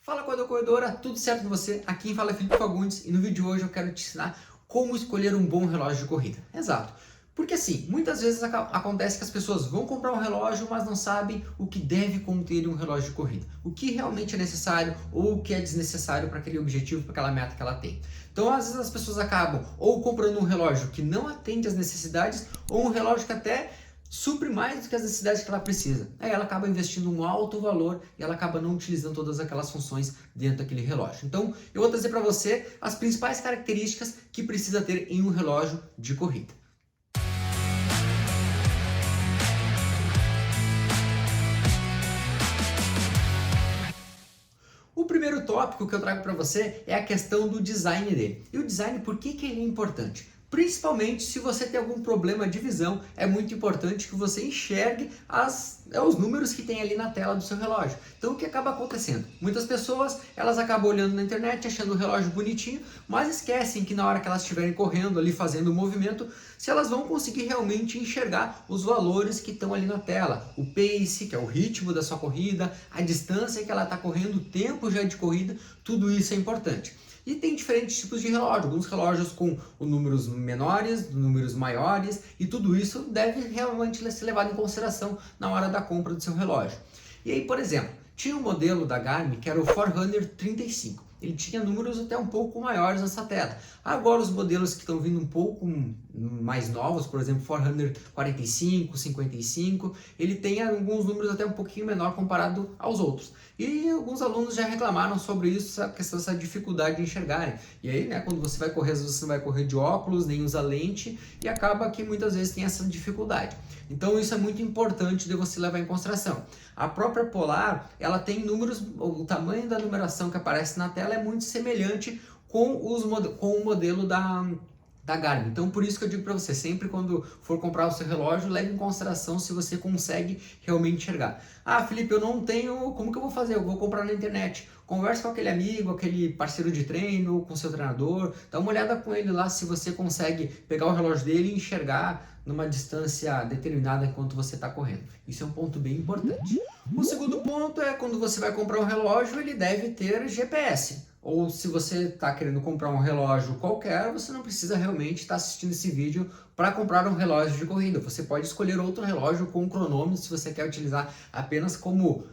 Fala, corredora, tudo certo com você? Aqui quem fala é Felipe Fagundes e no vídeo de hoje eu quero te ensinar como escolher um bom relógio de corrida. Exato. Porque assim, muitas vezes acontece que as pessoas vão comprar um relógio, mas não sabem o que deve conter em um relógio de corrida. O que realmente é necessário ou o que é desnecessário para aquele objetivo, para aquela meta que ela tem. Então, às vezes as pessoas acabam ou comprando um relógio que não atende às necessidades ou um relógio que até supre mais do que as necessidades que ela precisa. Aí ela acaba investindo um alto valor e ela acaba não utilizando todas aquelas funções dentro daquele relógio. Então, eu vou trazer para você as principais características que precisa ter em um relógio de corrida. O primeiro tópico que eu trago para você é a questão do design dele. E o design, por que ele é importante? Principalmente se você tem algum problema de visão, é muito importante que você enxergue os números que tem ali na tela do seu relógio. Então o que acaba acontecendo? Muitas pessoas elas acabam olhando na internet, achando o relógio bonitinho, mas esquecem que na hora que elas estiverem correndo ali, fazendo o movimento, se elas vão conseguir realmente enxergar os valores que estão ali na tela. O pace, que é o ritmo da sua corrida, a distância que ela está correndo, o tempo já de corrida, tudo isso é importante. E tem diferentes tipos de relógio, alguns relógios com números menores, números maiores, e tudo isso deve realmente ser levado em consideração na hora da compra do seu relógio. E aí, por exemplo, tinha um modelo da Garmin que era o Forerunner 35. Ele tinha números até um pouco maiores nessa tela. Agora os modelos que estão vindo um pouco mais novos, por exemplo, Forerunner 45, 55, ele tem alguns números até um pouquinho menor comparado aos outros. E alguns alunos já reclamaram sobre isso, essa questão dessa dificuldade de enxergarem. E aí, né, quando você vai correr, às vezes você não vai correr de óculos, nem usa lente, e acaba que muitas vezes tem essa dificuldade. Então isso é muito importante de você levar em consideração. A própria Polar, ela tem números, o tamanho da numeração que aparece na tela é muito semelhante com o modelo da Garmin. Então por isso que eu digo para você, sempre quando for comprar o seu relógio, leve em consideração se você consegue realmente enxergar. Ah, Felipe, eu não tenho, como que eu vou fazer? Eu vou comprar na internet. Converse com aquele amigo, aquele parceiro de treino, com seu treinador, dá uma olhada com ele lá se você consegue pegar o relógio dele e enxergar numa distância determinada enquanto você está correndo. Isso é um ponto bem importante. O segundo ponto é quando você vai comprar um relógio, ele deve ter GPS. Ou se você está querendo comprar um relógio qualquer, você não precisa realmente estar assistindo esse vídeo para comprar um relógio de corrida. Você pode escolher outro relógio com cronômetro se você quer utilizar apenas como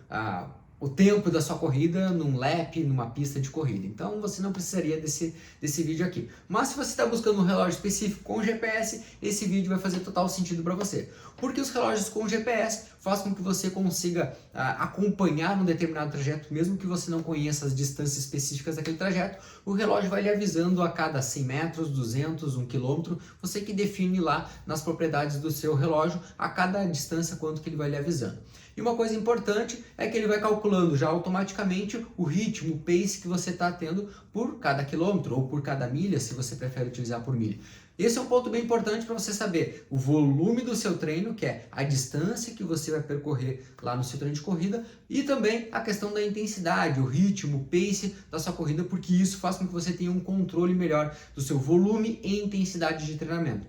o tempo da sua corrida num lap, numa pista de corrida. Então você não precisaria desse vídeo aqui. Mas se você está buscando um relógio específico com GPS, esse vídeo vai fazer total sentido para você. Porque os relógios com GPS fazem com que você consiga acompanhar um determinado trajeto, mesmo que você não conheça as distâncias específicas daquele trajeto, o relógio vai lhe avisando a cada 100 metros, 200, 1 quilômetro, você que define lá nas propriedades do seu relógio a cada distância quanto que ele vai lhe avisando. E uma coisa importante é que ele vai calculando já automaticamente o ritmo, o pace que você está tendo por cada quilômetro ou por cada milha, se você prefere utilizar por milha. Esse é um ponto bem importante para você saber o volume do seu treino, que é a distância que você vai percorrer lá no seu treino de corrida, e também a questão da intensidade, o ritmo, o pace da sua corrida, porque isso faz com que você tenha um controle melhor do seu volume e intensidade de treinamento.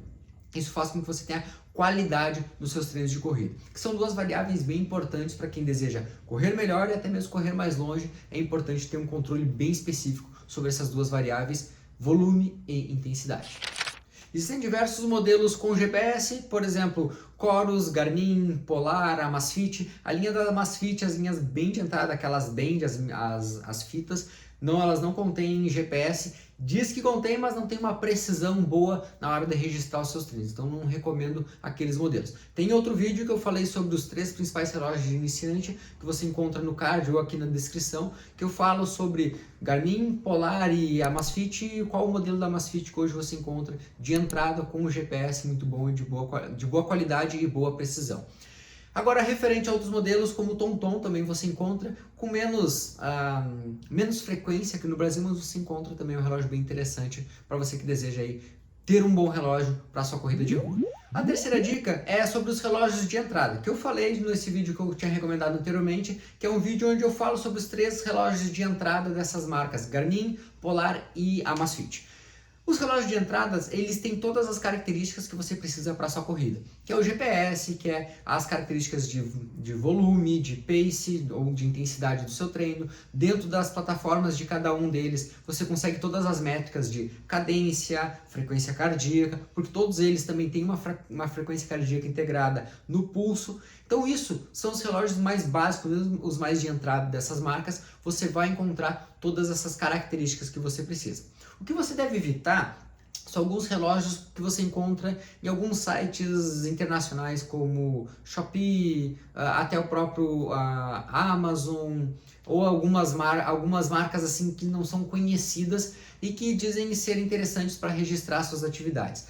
Isso faz com que você tenha qualidade nos seus treinos de corrida, que são duas variáveis bem importantes para quem deseja correr melhor e até mesmo correr mais longe. É importante ter um controle bem específico sobre essas duas variáveis, volume e intensidade. Existem diversos modelos com GPS, por exemplo, Corus, Garmin, Polar, Amazfit. A linha da Amazfit, as linhas bem de entrada, aquelas band, as fitas, elas não contêm GPS. Diz que contém, mas não tem uma precisão boa na hora de registrar os seus treinos. Então não recomendo aqueles modelos. Tem outro vídeo que eu falei sobre os 3 principais relógios de iniciante, que você encontra no card ou aqui na descrição, que eu falo sobre Garmin, Polar e Amazfit, e qual o modelo da Amazfit que hoje você encontra de entrada com o GPS muito bom e de boa qualidade e boa precisão. Agora, referente a outros modelos, como o TomTom, também você encontra com menos frequência aqui no Brasil, mas você encontra também um relógio bem interessante para você que deseja aí ter um bom relógio para a sua corrida de rua. A terceira dica é sobre os relógios de entrada, que eu falei nesse vídeo que eu tinha recomendado anteriormente, que é um vídeo onde eu falo sobre os 3 relógios de entrada dessas marcas, Garmin, Polar e Amazfit. Os relógios de entradas, eles têm todas as características que você precisa para a sua corrida, que é o GPS, que é as características de volume, de pace ou de intensidade do seu treino. Dentro das plataformas de cada um deles, você consegue todas as métricas de cadência, frequência cardíaca, porque todos eles também têm uma frequência cardíaca integrada no pulso. Então isso são os relógios mais básicos, os mais de entrada dessas marcas. Você vai encontrar todas essas características que você precisa. O que você deve evitar são alguns relógios que você encontra em alguns sites internacionais como Shopee, até o próprio Amazon, ou algumas marcas assim que não são conhecidas e que dizem ser interessantes para registrar suas atividades.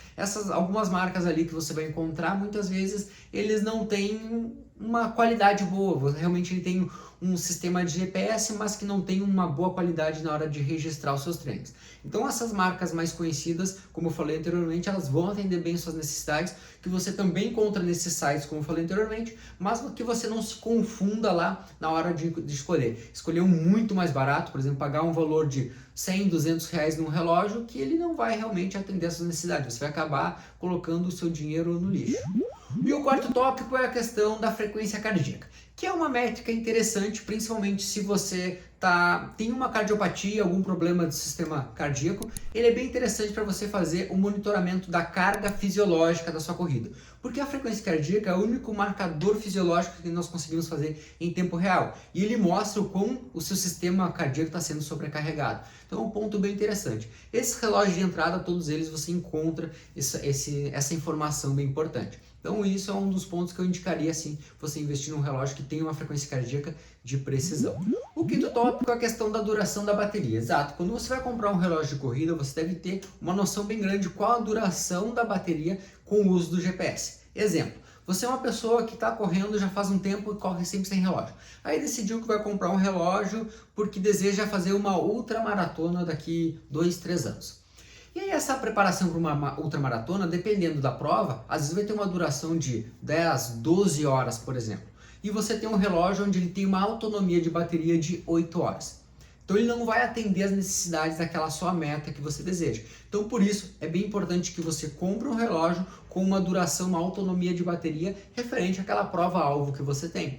Algumas marcas ali que você vai encontrar, muitas vezes eles não têm uma qualidade boa, realmente ele tem um sistema de GPS, mas que não tem uma boa qualidade na hora de registrar os seus treinos. Então essas marcas mais conhecidas, como eu falei anteriormente, elas vão atender bem suas necessidades, que você também encontra nesses sites, como eu falei anteriormente, mas que você não se confunda lá na hora de escolher. Escolher um muito mais barato, por exemplo, pagar um valor de 100, 200 reais num relógio que ele não vai realmente atender as suas necessidades. Você vai acabar colocando o seu dinheiro no lixo. E o quarto tópico é a questão da frequência cardíaca, que é uma métrica interessante, principalmente se você tem uma cardiopatia, algum problema do sistema cardíaco. Ele é bem interessante para você fazer o monitoramento da carga fisiológica da sua corrida, porque a frequência cardíaca é o único marcador fisiológico que nós conseguimos fazer em tempo real, e ele mostra o quão o seu sistema cardíaco está sendo sobrecarregado. Então é um ponto bem interessante. Esses relógios de entrada, todos eles você encontra essa informação bem importante. Então isso é um dos pontos que eu indicaria assim, você investir num relógio que tenha uma frequência cardíaca de precisão. O quinto tópico é a questão da duração da bateria. Exato, quando você vai comprar um relógio de corrida, você deve ter uma noção bem grande de qual a duração da bateria com o uso do GPS. Exemplo, você é uma pessoa que está correndo já faz um tempo e corre sempre sem relógio. Aí decidiu que vai comprar um relógio porque deseja fazer uma ultramaratona daqui 2, 3 anos. E aí essa preparação para uma ultramaratona, dependendo da prova, às vezes vai ter uma duração de 10, 12 horas, por exemplo. E você tem um relógio onde ele tem uma autonomia de bateria de 8 horas. Então ele não vai atender as necessidades daquela sua meta que você deseja. Então por isso é bem importante que você compre um relógio com uma duração, uma autonomia de bateria referente àquela prova-alvo que você tem.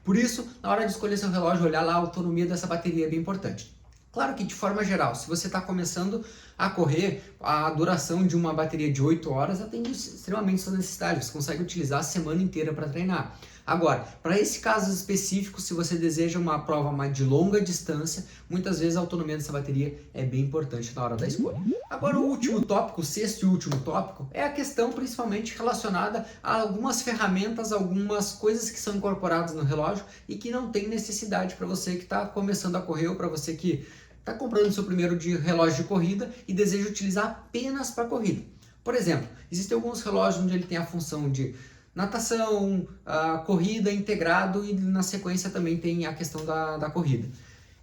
Por isso, na hora de escolher seu relógio, olhar lá a autonomia dessa bateria é bem importante. Claro que de forma geral, se você está começando a correr, a duração de uma bateria de 8 horas atende extremamente suas necessidades, você consegue utilizar a semana inteira para treinar. Agora, para esse caso específico, se você deseja uma prova mais de longa distância, muitas vezes a autonomia dessa bateria é bem importante na hora da escolha. Agora o último tópico, o sexto e último tópico, é a questão principalmente relacionada a algumas ferramentas, algumas coisas que são incorporadas no relógio e que não tem necessidade para você que está começando a correr ou para você que está comprando seu primeiro relógio de corrida e deseja utilizar apenas para corrida. Por exemplo, existem alguns relógios onde ele tem a função de natação, corrida integrado e na sequência também tem a questão da corrida.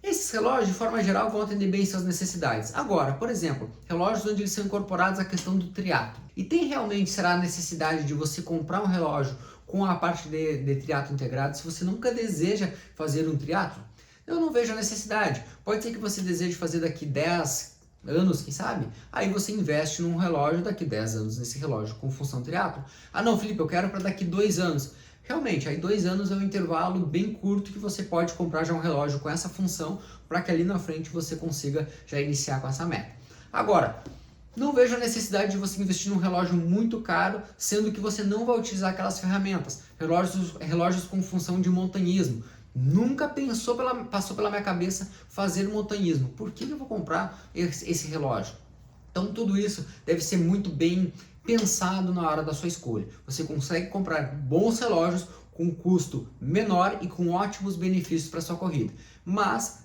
Esses relógios, de forma geral, vão atender bem suas necessidades. Agora, por exemplo, relógios onde eles são incorporados a questão do triatlo. E tem realmente, será a necessidade de você comprar um relógio com a parte de triatlo integrado se você nunca deseja fazer um triatlo? Eu não vejo a necessidade. Pode ser que você deseje fazer daqui 10 anos, quem sabe? Aí você investe num relógio daqui 10 anos nesse relógio com função triatlo. Ah não, Felipe, eu quero para daqui 2 anos. Realmente, aí 2 anos é um intervalo bem curto que você pode comprar já um relógio com essa função para que ali na frente você consiga já iniciar com essa meta. Agora, não vejo a necessidade de você investir num relógio muito caro, sendo que você não vai utilizar aquelas ferramentas. Relógios com função de montanhismo. Nunca passou pela minha cabeça fazer montanhismo. Por que eu vou comprar esse relógio? Então tudo isso deve ser muito bem pensado na hora da sua escolha. Você consegue comprar bons relógios com custo menor e com ótimos benefícios para sua corrida. Mas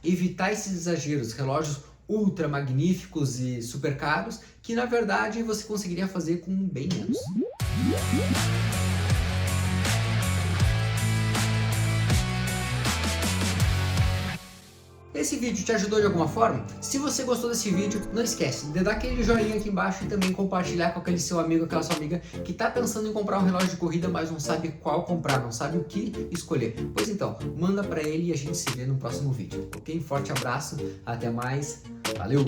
evitar esses exageros, relógios ultra magníficos e super caros, que na verdade você conseguiria fazer com bem menos. Esse vídeo te ajudou de alguma forma? Se você gostou desse vídeo, não esquece de dar aquele joinha aqui embaixo e também compartilhar com aquele seu amigo, aquela sua amiga que está pensando em comprar um relógio de corrida, mas não sabe qual comprar, não sabe o que escolher. Pois então, manda para ele e a gente se vê no próximo vídeo, ok? Forte abraço, até mais, valeu!